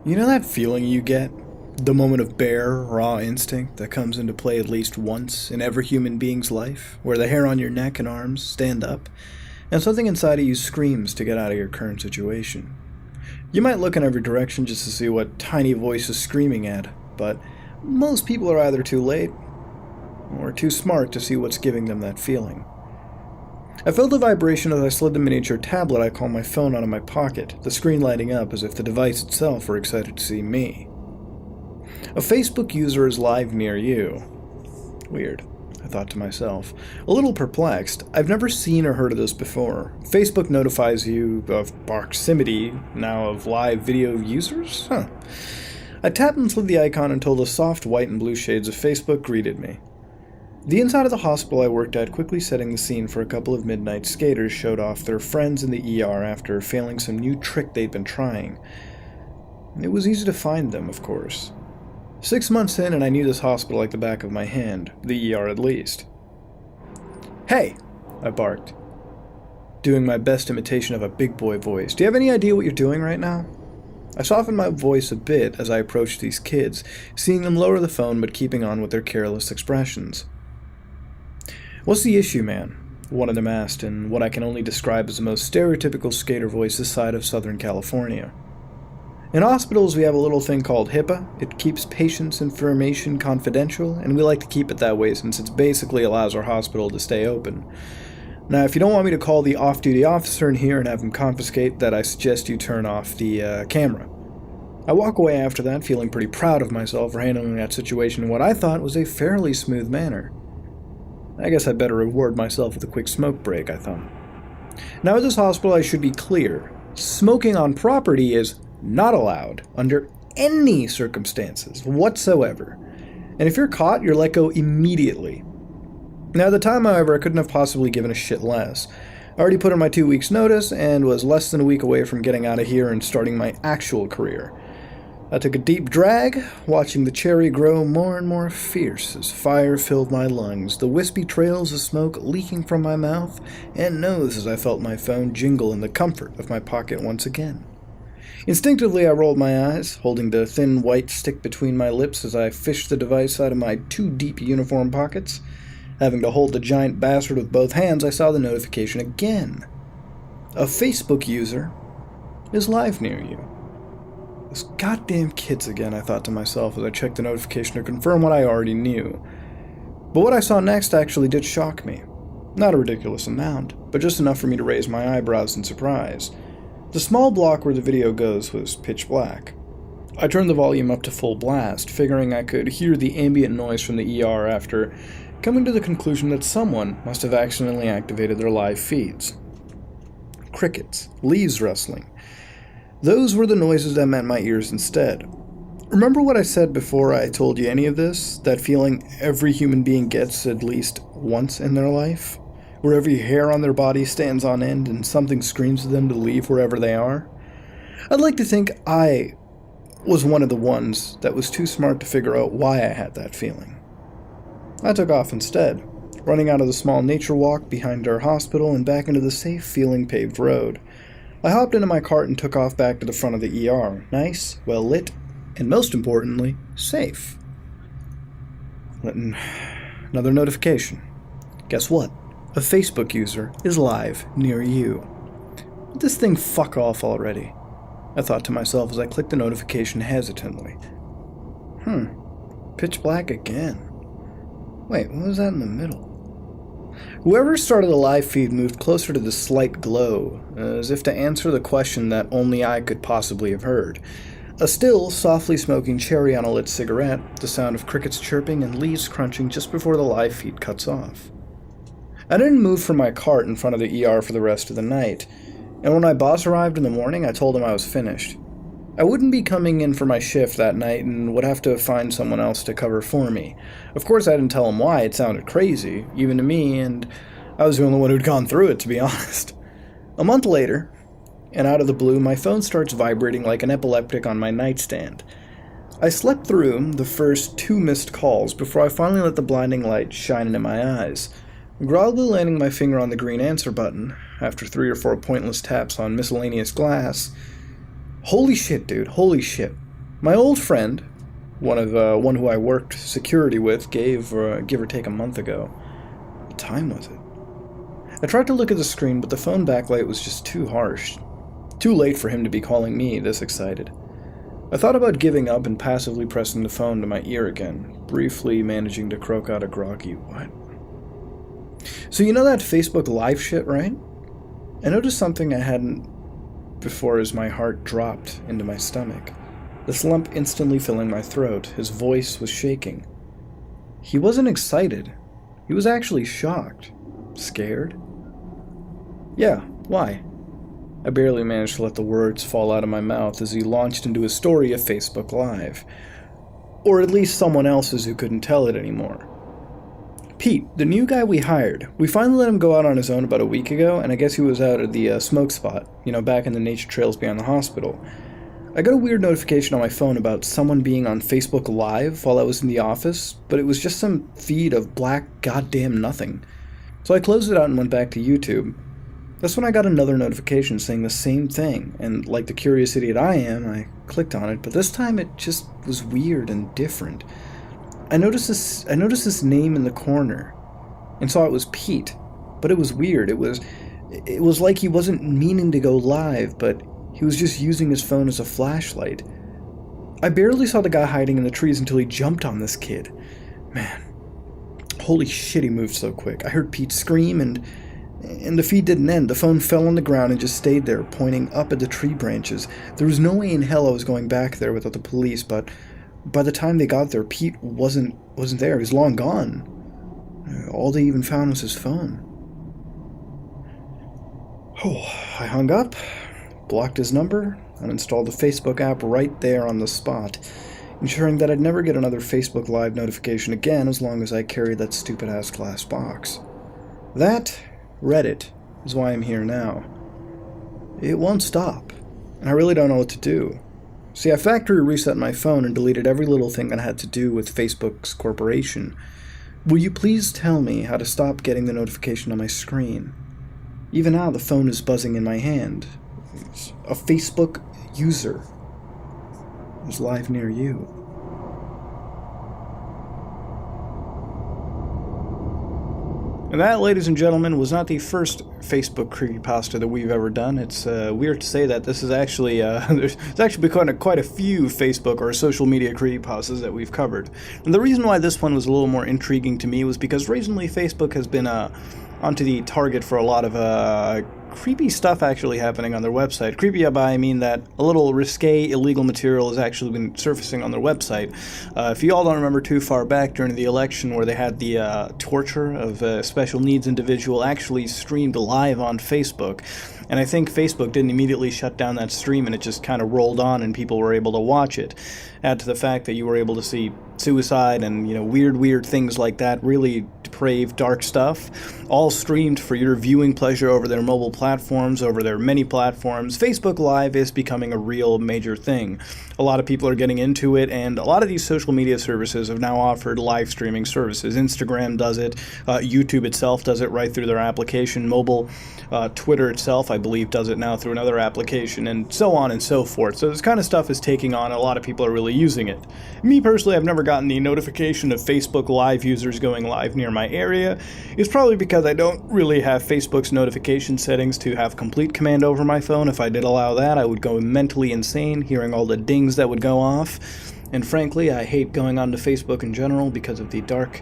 You know that feeling you get? The moment of bare, raw instinct that comes into play at least once in every human being's life, where the hair on your neck and arms stand up, and something inside of you screams to get out of your current situation. You might look in every direction just to see what tiny voice is screaming at, but most people are either too late or too smart to see what's giving them that feeling. I felt the vibration as I slid the miniature tablet I call my phone out of my pocket, the screen lighting up as if the device itself were excited to see me. A Facebook user is live near you. Weird, I thought to myself. A little perplexed, I've never seen or heard of this before. Facebook notifies you of proximity, now of live video users? Huh. I tapped and slid the icon until the soft white and blue shades of Facebook greeted me. The inside of the hospital I worked at, quickly setting the scene for a couple of midnight skaters, showed off their friends in the ER after failing some new trick they'd been trying. It was easy to find them, of course. 6 months in, and I knew this hospital like the back of my hand, the ER at least. "Hey!" I barked, doing my best imitation of a big boy voice. "Do you have any idea what you're doing right now?" I softened my voice a bit as I approached these kids, seeing them lower the phone but keeping on with their careless expressions. "What's the issue, man?" one of them asked in what I can only describe as the most stereotypical skater voice this side of Southern California. In hospitals, we have a little thing called HIPAA. It keeps patients' information confidential, and we like to keep it that way since it basically allows our hospital to stay open. Now, if you don't want me to call the off-duty officer in here and have him confiscate that, I suggest you turn off the camera. I walk away after that, feeling pretty proud of myself for handling that situation in what I thought was a fairly smooth manner. I guess I'd better reward myself with a quick smoke break, I thought. Now, at this hospital, I should be clear. Smoking on property is not allowed under any circumstances whatsoever. And if you're caught, you're let go immediately. Now, at the time, however, I couldn't have possibly given a shit less. I already put in my 2 weeks' notice and was less than a week away from getting out of here and starting my actual career. I took a deep drag, watching the cherry grow more and more fierce as fire filled my lungs, the wispy trails of smoke leaking from my mouth and nose as I felt my phone jingle in the comfort of my pocket once again. Instinctively, I rolled my eyes, holding the thin white stick between my lips as I fished the device out of my 2 deep uniform pockets. Having to hold the giant bastard with both hands, I saw the notification again. A Facebook user is live near you. Those goddamn kids again, I thought to myself as I checked the notification to confirm what I already knew. But what I saw next actually did shock me. Not a ridiculous amount, but just enough for me to raise my eyebrows in surprise. The small block where the video goes was pitch black. I turned the volume up to full blast, figuring I could hear the ambient noise from the ER after coming to the conclusion that someone must have accidentally activated their live feeds. Crickets, leaves rustling. Those were the noises that met my ears instead. Remember what I said before I told you any of this? That feeling every human being gets at least once in their life? Where every hair on their body stands on end and something screams to them to leave wherever they are? I'd like to think I was one of the ones that was too smart to figure out why I had that feeling. I took off instead, running out of the small nature walk behind our hospital and back into the safe-feeling paved road. I hopped into my cart and took off back to the front of the ER, nice, well-lit, and most importantly, safe. Another notification. Guess what? A Facebook user is live near you. Let this thing fuck off already, I thought to myself as I clicked the notification hesitantly. Pitch black again. Wait, what was that in the middle? Whoever started the live feed moved closer to the slight glow, as if to answer the question that only I could possibly have heard. A still, softly smoking cherry on a lit cigarette, the sound of crickets chirping and leaves crunching just before the live feed cuts off. I didn't move from my cart in front of the ER for the rest of the night, and when my boss arrived in the morning, I told him I was finished. I wouldn't be coming in for my shift that night and would have to find someone else to cover for me. Of course, I didn't tell him why. It sounded crazy, even to me, and I was the only one who'd gone through it, to be honest. A month later, and out of the blue, my phone starts vibrating like an epileptic on my nightstand. I slept through the first 2 missed calls before I finally let the blinding light shine into my eyes. Groggily landing my finger on the green answer button, after 3 or 4 pointless taps on miscellaneous glass. Holy shit, dude, holy shit. My old friend, one who I worked security with, gave give or take a month ago. What time was it? I tried to look at the screen, but the phone backlight was just too harsh. Too late for him to be calling me this excited. I thought about giving up and passively pressing the phone to my ear again, briefly managing to croak out a groggy what. So you know that Facebook Live shit, right? I noticed something I hadn't before as my heart dropped into my stomach. This lump instantly filling my throat. His voice was shaking. He wasn't excited. He was actually shocked. Scared? Yeah, why? I barely managed to let the words fall out of my mouth as he launched into his story of Facebook Live. Or at least someone else's who couldn't tell it anymore. Pete, the new guy we hired, we finally let him go out on his own about a week ago, and I guess he was out at the smoke spot, back in the nature trails beyond the hospital. I got a weird notification on my phone about someone being on Facebook Live while I was in the office, but it was just some feed of black goddamn nothing. So I closed it out and went back to YouTube. That's when I got another notification saying the same thing, and like the curious idiot I am, I clicked on it, but this time it just was weird and different. I noticed this name in the corner, and saw it was Pete, but it was weird. It was like he wasn't meaning to go live, but he was just using his phone as a flashlight. I barely saw the guy hiding in the trees until he jumped on this kid. Man, holy shit, he moved so quick. I heard Pete scream, and the feed didn't end. The phone fell on the ground and just stayed there, pointing up at the tree branches. There was no way in hell I was going back there without the police, but by the time they got there, Pete wasn't there. He was long gone. All they even found was his phone. Oh, I hung up, blocked his number, and installed the Facebook app right there on the spot, ensuring that I'd never get another Facebook Live notification again as long as I carried that stupid-ass glass box. That, Reddit, is why I'm here now. It won't stop, and I really don't know what to do. See, I factory reset my phone and deleted every little thing that had to do with Facebook's corporation. Will you please tell me how to stop getting the notification on my screen? Even now, the phone is buzzing in my hand. A Facebook user is live near you. And that, ladies and gentlemen, was not the first Facebook creepypasta that we've ever done. It's weird to say that. This is actually, there's actually been quite a few Facebook or social media creepypastas that we've covered. And the reason why this one was a little more intriguing to me was because recently Facebook has been onto the target for a lot of creepy stuff actually happening on their website. Creepy by I mean that a little risque, illegal material has actually been surfacing on their website. If you all don't remember too far back during the election where they had the torture of a special needs individual actually streamed live on Facebook. And I think Facebook didn't immediately shut down that stream and it just kind of rolled on and people were able to watch it. Add to the fact that you were able to see suicide and, weird things like that, really depraved, dark stuff, all streamed for your viewing pleasure over their mobile platforms, over their many platforms. Facebook Live is becoming a real major thing. A lot of people are getting into it, and a lot of these social media services have now offered live streaming services. Instagram does it, YouTube itself does it right through their application, mobile, Twitter itself, I believe, does it now through another application, and so on and so forth. So this kind of stuff is taking on, a lot of people are really using it. Me personally, I've never gotten the notification of Facebook Live users going live near my area. It's probably because I don't really have Facebook's notification settings to have complete command over my phone. If I did allow that, I would go mentally insane, hearing all the dings that would go off. And frankly, I hate going onto Facebook in general because of the dark,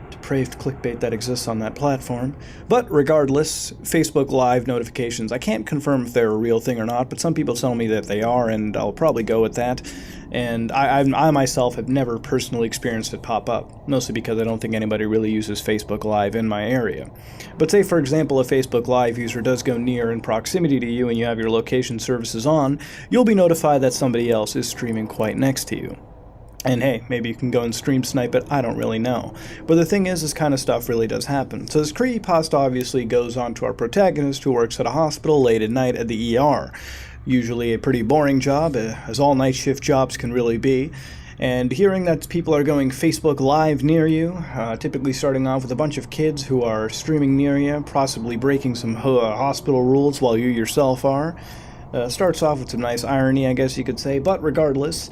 depraved clickbait that exists on that platform. But regardless, Facebook Live notifications, I can't confirm if they're a real thing or not, but some people tell me that they are, and I'll probably go with that. And I myself have never personally experienced it pop up, mostly because I don't think anybody really uses Facebook Live in my area. But say, for example, a Facebook Live user does go near in proximity to you and you have your location services on, you'll be notified that somebody else is streaming quite next to you. And hey, maybe you can go and stream snipe it, I don't really know. But the thing is, this kind of stuff really does happen. So this creepypasta obviously goes on to our protagonist who works at a hospital late at night at the ER. Usually a pretty boring job, as all night shift jobs can really be. And hearing that people are going Facebook Live near you, typically starting off with a bunch of kids who are streaming near you, possibly breaking some hospital rules while you yourself are, starts off with some nice irony, I guess you could say. But regardless,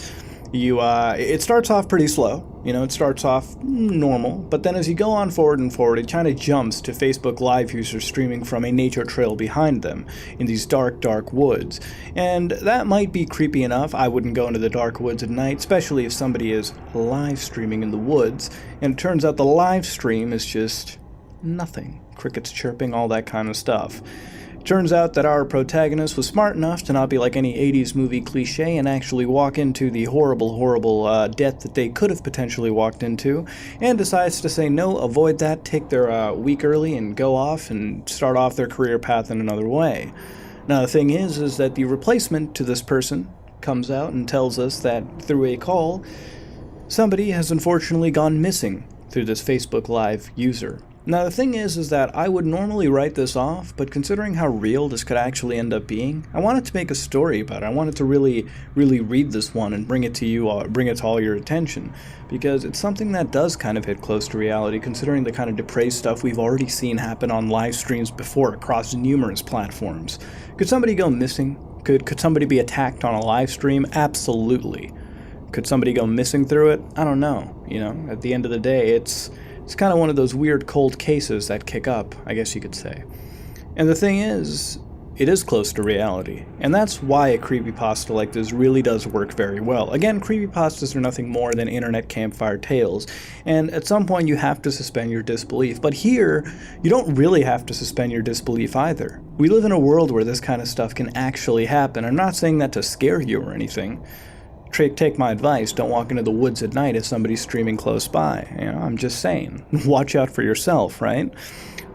It starts off pretty slow. It starts off normal, but then as you go on forward and forward, it kind of jumps to Facebook Live users streaming from a nature trail behind them in these dark, dark woods. And that might be creepy enough. I wouldn't go into the dark woods at night, especially if somebody is live streaming in the woods. And it turns out the live stream is just nothing. Crickets chirping, all that kind of stuff. Turns out that our protagonist was smart enough to not be like any 80s movie cliche and actually walk into the horrible, horrible death that they could have potentially walked into, and decides to say no, avoid that, take their week early and go off and start off their career path in another way. Now the thing is that the replacement to this person comes out and tells us that through a call, somebody has unfortunately gone missing through this Facebook Live user. Now the thing is that I would normally write this off, but considering how real this could actually end up being, I wanted to make a story about it. I wanted to really read this one and bring it to you, bring it to all your attention, because it's something that does kind of hit close to reality, considering the kind of depraved stuff we've already seen happen on live streams before across numerous platforms. Could somebody go missing? Could somebody be attacked on a live stream? Absolutely. Could somebody go missing through it? I don't know. At the end of the day, it's kind of one of those weird cold cases that kick up, I guess you could say. And the thing is, it is close to reality. And that's why a creepypasta like this really does work very well. Again, creepypastas are nothing more than internet campfire tales. And at some point you have to suspend your disbelief. But here, you don't really have to suspend your disbelief either. We live in a world where this kind of stuff can actually happen. I'm not saying that to scare you or anything. Take my advice, don't walk into the woods at night if somebody's streaming close by. I'm just saying, watch out for yourself, right?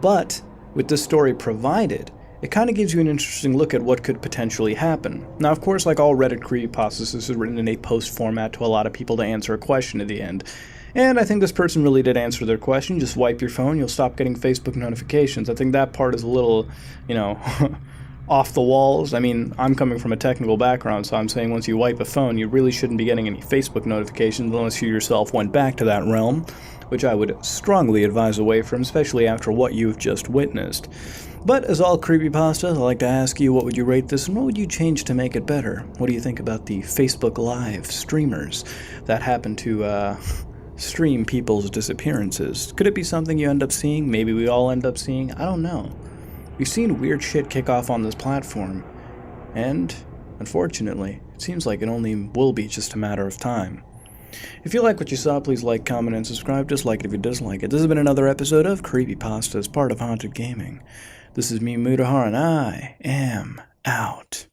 But with this story provided, it kind of gives you an interesting look at what could potentially happen. Now, of course, like all Reddit creepypastas, this is written in a post format to a lot of people to answer a question at the end. And I think this person really did answer their question. Just wipe your phone, you'll stop getting Facebook notifications. I think that part is a little, off the walls. I mean, I'm coming from a technical background, so I'm saying once you wipe a phone, you really shouldn't be getting any Facebook notifications unless you yourself went back to that realm, which I would strongly advise away from, especially after what you've just witnessed. But as all creepypastas, I'd like to ask you, what would you rate this and what would you change to make it better? What do you think about the Facebook Live streamers that happen to stream people's disappearances? Could it be something you end up seeing? Maybe we all end up seeing? I don't know. We've seen weird shit kick off on this platform, and, unfortunately, it seems like it only will be just a matter of time. If you like what you saw, please like, comment, and subscribe. Dislike it if you dislike it. This has been another episode of Creepypasta as part of Haunted Gaming. This is me, Mudahar, and I am out.